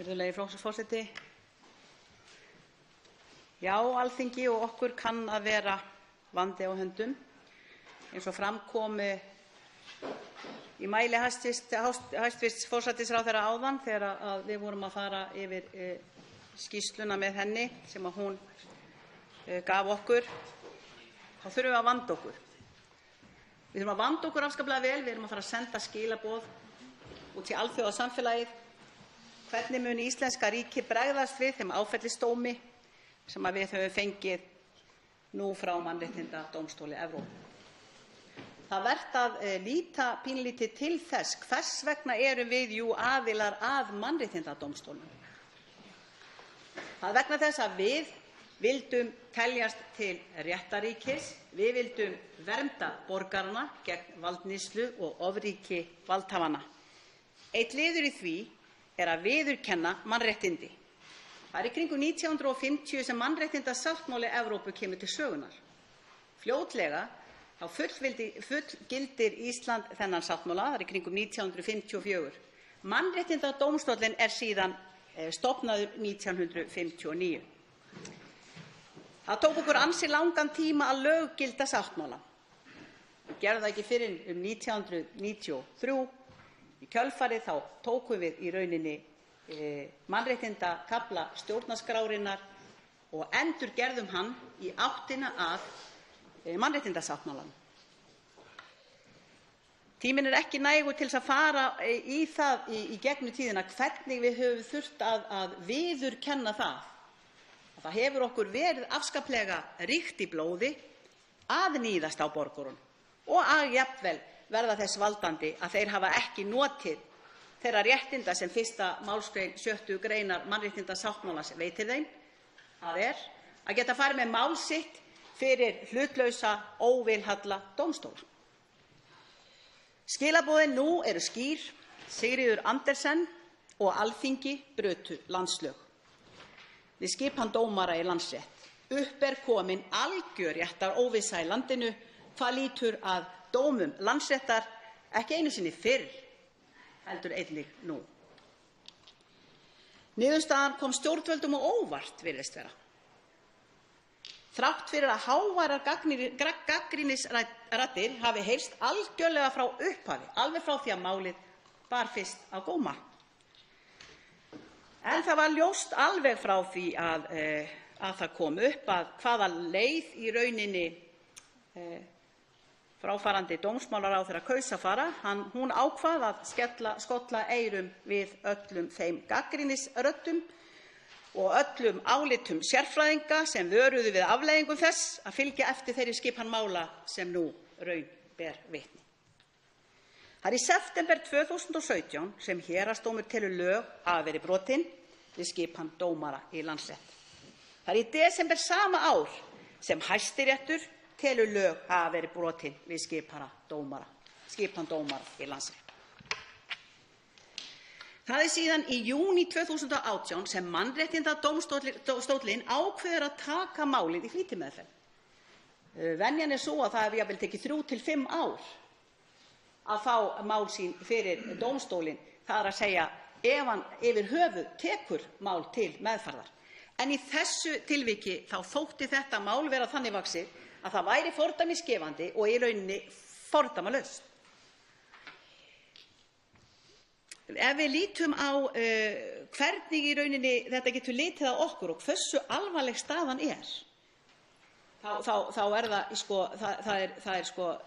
Virðulegi forseti. Já, Alþingi og okkur kann að vera vandi á höndum, eins og fram kom í mæli hæstv. Forsætisráðherra áðan þegar við vorum að fara yfir skýrsluna með henni sem hún gaf okkur. Þá þurfum við að vanda okkur. Við þurfum að vanda okkur afskaplega vel. Við erum að fara að senda skilaboð út í alþjóðasamfélagið. Hvernig mun íslenska ríkið bregðast við þeim áfellisdómi sem við höfum fengið nú frá Mannréttindadómstóli Evrópu? Það vert að líta pínlítið til þess hvers vegna erum við aðilar að Mannréttindadómstólnum. Það er vegna þess að við vildum teljast til réttarríkis, við vildum vernda borgarana gegn valdníðslu og ofríki valdhafanna. Einn liður í því er að viðurkenna mannréttindi. Það er í kringum 1950 sem Mannréttindasáttmáli Evrópu kemur til sögunnar. Fljótlega þá fullgildir Ísland þennan sáttmála, það er í kringum 1954. Mannréttindadómstóllinn er síðan stofnaður 1959. Það tók okkur ansi langan tíma að löggilda sáttmála. Við gerðum það ekki fyrr en 1993. Í kjölfarið þá tókum við í rauninni mannréttindakafla stjórnarskrárinnar og endurgerðum hann í áttina að mannréttindasáttmálanum. Tíminn er ekki nægur til að fara í það í gegnum tíðina hvernig við höfum þurft að viðurkenna það. Það hefur okkur verið afskaplega ríkt í blóði að níðast á borgurum og að jafnvel verða þess valdandi að þeir hafa ekki notið þeirra réttinda sem 1. málsgrein 6. greinar Mannréttindasáttmálans veitir þeim. Það er að geta farið með mál sitt fyrir hlutlausa, óvilhalla dómstóla. Skilaboðin nú eru skýr. Sigríður Andersen og Alþingi brutu landslög við skipan dómara í Landsrétt. Upp er komin algjör réttaróvissa í landinu hvað lýtur að dómum Landsréttar, ekki einu sinni fyrr heldur einnig nú. Niðurstaðan kom stjórnvöldum á óvart, virðist vera. Þrátt fyrir að háværar gagnrýnisraddir hafi heyrst algjörlega frá upphafi, alveg frá því að málið bar fyrst á góma. En það var ljóst alveg frá því að það kom upp að hvaða leið í rauninni fráfarandi dómsmálaráðherra kaus að fara. Hún ákvað að skolla eyrum við öllum þeim gagnrýnisröddum og öllum álitum sérfræðinga sem vöruðu við afleiðingum þess að fylgja eftir þeirri skipan mála sem nú raun ber vitni. Það er í september 2017 sem héraðsdómur telur lög hafa verið brotin við skipan dómara í Landsrétt. Það er í desember sama ár sem Hæstiréttur telur lög hafa verið brotin við skipan dómara í Landsrétt. Það er síðan í júní 2018 sem Mannréttindadómstóllinn ákveður að taka málið í flýtimeðferð. Venjan er sú að það hefur jafnvel tekið 3 til 5 ár að fá mál sín fyrir dómstólinn, það er að segja ef hann yfir höfuð tekur mál til meðferðar. En í þessu tilviki þá þótti þetta mál vera þannig vaxið að það væri fordæmisgefandi og í rauninni fordæmalaust. Ef við lítum á hvernig í rauninni þetta getur litið á okkur og hversu alvarleg staðan er, þá er það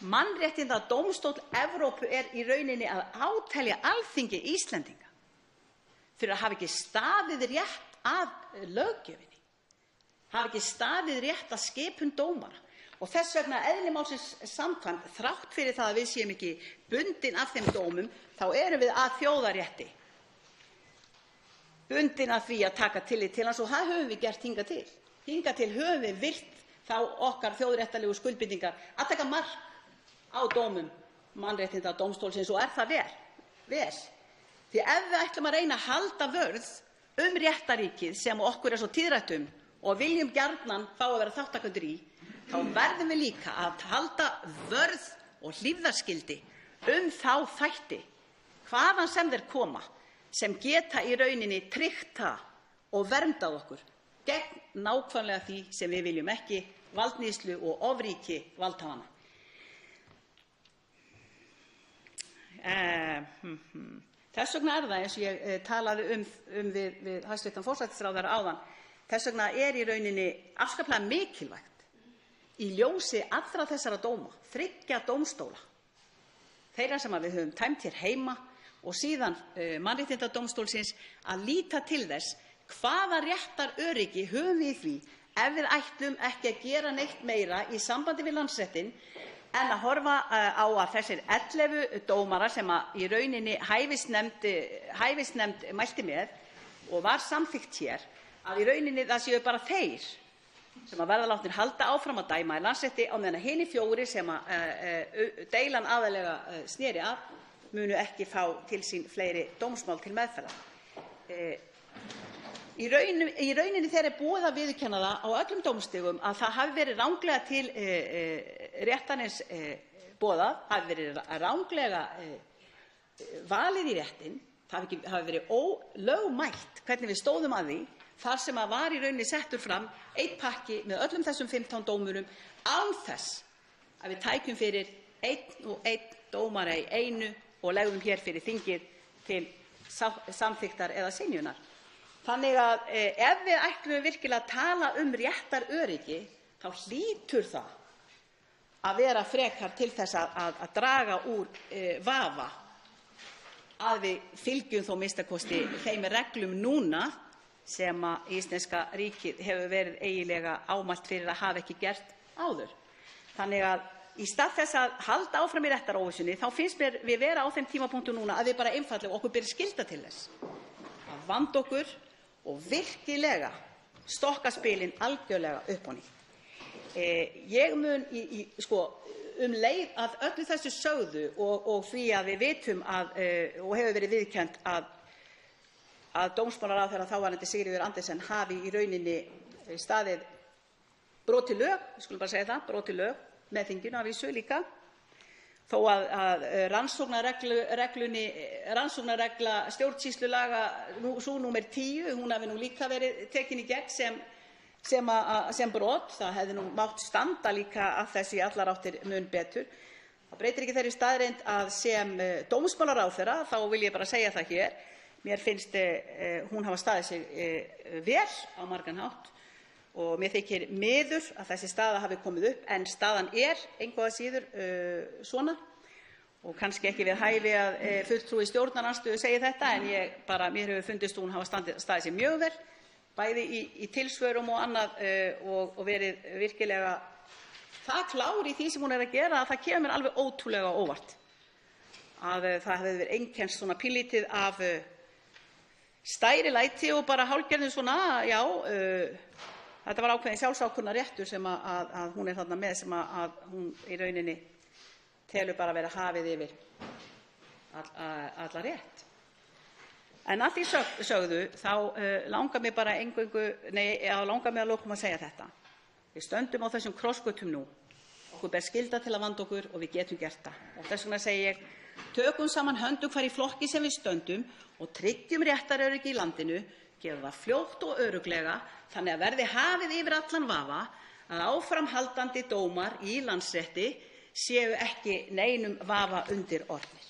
Mannréttindadómstóll Evrópu er í rauninni að átelja Alþingi Íslendinga fyrir að hafa ekki staðið rétt að löggjöfinni, hafa ekki staðið rétt að skipun dómara. Og þess vegna eðli málsins samkvæmt, þrátt fyrir það að við séum ekki bundin af þeim dómum, þá erum við að þjóðarétti bundin af því að taka tillit til hans og það höfum við gert hingað til. Hingað til höfum við virt þá okkar þjóðréttarlegu skuldbindingar að taka mark á dómum Mannréttindadómstólsins og er það vel. Því ef við ætlum að reyna að halda vörð réttarríkið sem okkur er svo tíðrætt og viljum gjarnan fá að vera þátttakendur í, þá verðum við líka að halda vörð og hlífðarskyldi þá þætti hvaðan sem þeir koma sem geta í rauninni tryggt það og verndað okkur gegn nákvæmlega því sem við viljum ekki, valdníðslu og ofríki valdhafanna. Þess vegna það, eins og ég talaði við hæstv. Forsætisráðherra áðan, þess vegna í rauninni afskaplega mikilvægt í ljósi allra þessara dóma, 3 dómstóla, þeirra sem við höfum tæmt hér heima og síðan Mannréttindadómstólsins, að líta til þess hvaða réttaröryggi höfum við í því ef við ætlum ekki að gera neitt meira í sambandi við Landsréttinn en að horfa á að þessir 11 dómarar sem í rauninni hæfisnefnd mælti með og var samþykkt hér, að í rauninni það séu bara þeir sem verða látnir halda áfram að dæma í Landsrétti á meðan hinir 4 sem deilan aðallega sneri að munu ekki fá til sín fleiri dómsmál til meðferðar. Í rauninni þegar búið að viðurkenna það á öllum dómstigum að það hafi verið ranglega til réttarins boðað, hafi verið ranglega valið í réttinn, það hafi verið ólögmætt hvernig við stóðum að því, þar sem var í rauninni settur fram einn pakki með öllum þessum 15 dómurum án þess að við tækjum fyrir einn og einn dómara í einu og legðum hér fyrir þingið til samþykktar eða synjunar. Þannig að ef við ætlum virkilega að tala réttaröryggi, þá hlýtur það að vera frekar til þess að draga úr vafa að við fylgjum þó minnstakosti þeim reglum núna sem íslenska ríkið hefur verið eiginlega ámælt fyrir að hafa ekki gert áður. Þannig að í stað þess að halda áfram í réttaróvissunni, þá finnst mér við vera á þeim tímapunkti núna að við bara einfaldlega okkur beri skylda til þess að vanda okkur og virkilega stokka spilin algjörlega upp á nýtt. Ég mun leið að öllu þessu sögðu og því að við vitum og hefur verið viðurkennt að dómsmálaráðherra þáverandi Sigríður Andersen hafi í rauninni staðið brotið lög, við skulum bara segja það, brotið lög með þinginu að vísu líka, þó að rannsóknarregla stjórnsýslulaga sú númer 10, hún hafi líka verið tekin í gegn sem brot. Það hefði mátt standa líka að þessu í allar áttir mun betur. Það breytir ekki þeirri staðreynd að sem dómsmálaráðherra, þá vil ég bara segja það hér, mér finnst hún hafa staðið sig vel á margan hátt og mér þykir miður að þessi staða hafi komið upp, en staðan engu að síður svona, og kannski ekki við hæfi að fulltrúi stjórnarandstöðu segi þetta, en mér hefur fundist hún hafa staðið sig mjög vel, bæði í tilsvörum og annað, og verið virkilega það klár í því sem hún að gera að það kemur mér alveg ótrúlega á óvart að það hefði verið einkennst svona pínlítið af stærilæti og bara hálfgerðum svona, já, þetta var ákveðin sjálfsákvörðunarréttur sem að hún þarna með, sem að hún í rauninni telur bara vera hafið yfir alla rétt. En að því sögðu þá langar mig bara langar mig að lokum að segja þetta. Við stöndum á þessum krossgötum nú. Okkur ber skylda til að vanda okkur og við getum gert það. Og þess vegna segi ég, tökum saman höndum hvar í flokki sem við stöndum og tryggjum réttaröryggi í landinu, gerum það fljótt og örugglega, þannig að verði hafið yfir allan vafa að áframhaldandi dómar í Landsrétti séu ekki neinum vafa undir orðnir.